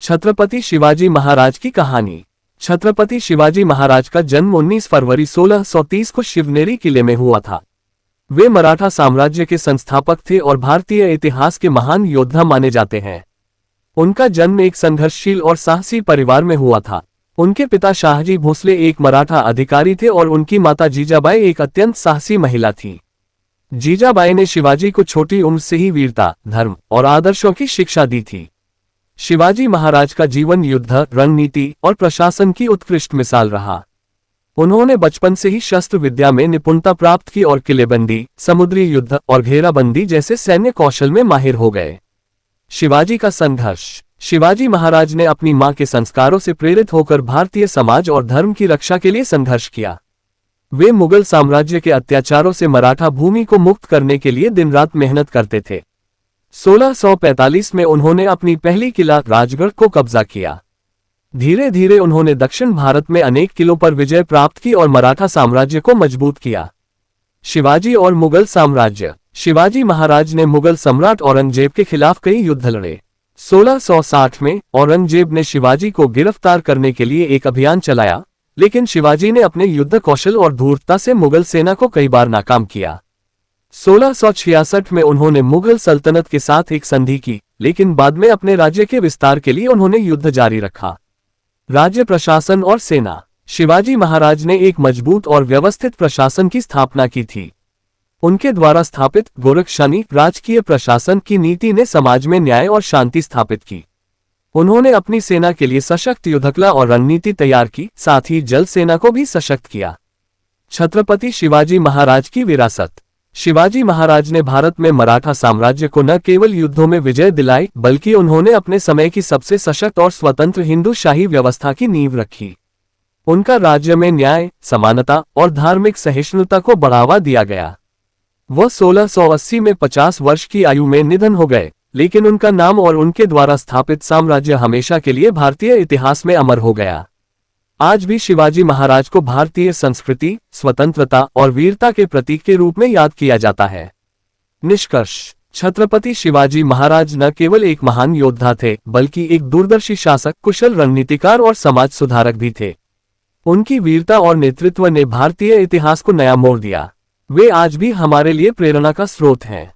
छत्रपति शिवाजी महाराज की कहानी। छत्रपति शिवाजी महाराज का जन्म 19 फरवरी 1630 को शिवनेरी किले में हुआ था। वे मराठा साम्राज्य के संस्थापक थे और भारतीय इतिहास के महान योद्धा माने जाते हैं। उनका जन्म एक संघर्षशील और साहसी परिवार में हुआ था। उनके पिता शाहजी भोसले एक मराठा अधिकारी थे और उनकी माता जीजाबाई एक अत्यंत साहसी महिला थी। जीजाबाई ने शिवाजी को छोटी उम्र से ही वीरता, धर्म और आदर्शों की शिक्षा दी थी। शिवाजी महाराज का जीवन युद्ध, रणनीति और प्रशासन की उत्कृष्ट मिसाल रहा। उन्होंने बचपन से ही शस्त्र विद्या में निपुणता प्राप्त की और किलेबंदी, समुद्री युद्ध और घेराबंदी जैसे सैन्य कौशल में माहिर हो गए। शिवाजी का संघर्ष। शिवाजी महाराज ने अपनी मां के संस्कारों से प्रेरित होकर भारतीय समाज और धर्म की रक्षा के लिए संघर्ष किया। वे मुगल साम्राज्य के अत्याचारों से मराठा भूमि को मुक्त करने के लिए दिन रात मेहनत करते थे। 1645 में उन्होंने अपनी पहली किला राजगढ़ को कब्जा किया। धीरे धीरे उन्होंने दक्षिण भारत में अनेक किलों पर विजय प्राप्त की और मराठा साम्राज्य को मजबूत किया। शिवाजी और मुगल साम्राज्य। शिवाजी महाराज ने मुगल सम्राट औरंगजेब के खिलाफ कई युद्ध लड़े। 1660 में औरंगजेब ने शिवाजी को गिरफ्तार करने के लिए एक अभियान चलाया, लेकिन शिवाजी ने अपने युद्ध कौशल और धूर्तता से मुगल सेना को कई बार नाकाम किया। 1666 में उन्होंने मुगल सल्तनत के साथ एक संधि की, लेकिन बाद में अपने राज्य के विस्तार के लिए उन्होंने युद्ध जारी रखा। राज्य प्रशासन और सेना। शिवाजी महाराज ने एक मजबूत और व्यवस्थित प्रशासन की स्थापना की थी। उनके द्वारा स्थापित गोरक्षानी राजकीय प्रशासन की नीति ने समाज में न्याय और शांति स्थापित की। उन्होंने अपनी सेना के लिए सशक्त युद्धकला और रणनीति तैयार की, साथ ही जल सेना को भी सशक्त किया। छत्रपति शिवाजी महाराज की विरासत। शिवाजी महाराज ने भारत में मराठा साम्राज्य को न केवल युद्धों में विजय दिलाई, बल्कि उन्होंने अपने समय की सबसे सशक्त और स्वतंत्र हिंदू शाही व्यवस्था की नींव रखी। उनका राज्य में न्याय, समानता और धार्मिक सहिष्णुता को बढ़ावा दिया गया। वह 1680 में 50 वर्ष की आयु में निधन हो गए, लेकिन उनका नाम और उनके द्वारा स्थापित साम्राज्य हमेशा के लिए भारतीय इतिहास में अमर हो गया। आज भी शिवाजी महाराज को भारतीय संस्कृति, स्वतंत्रता और वीरता के प्रतीक के रूप में याद किया जाता है। निष्कर्ष। छत्रपति शिवाजी महाराज न केवल एक महान योद्धा थे, बल्कि एक दूरदर्शी शासक, कुशल रणनीतिकार और समाज सुधारक भी थे। उनकी वीरता और नेतृत्व ने भारतीय इतिहास को नया मोड़ दिया। वे आज भी हमारे लिए प्रेरणा का स्रोत हैं।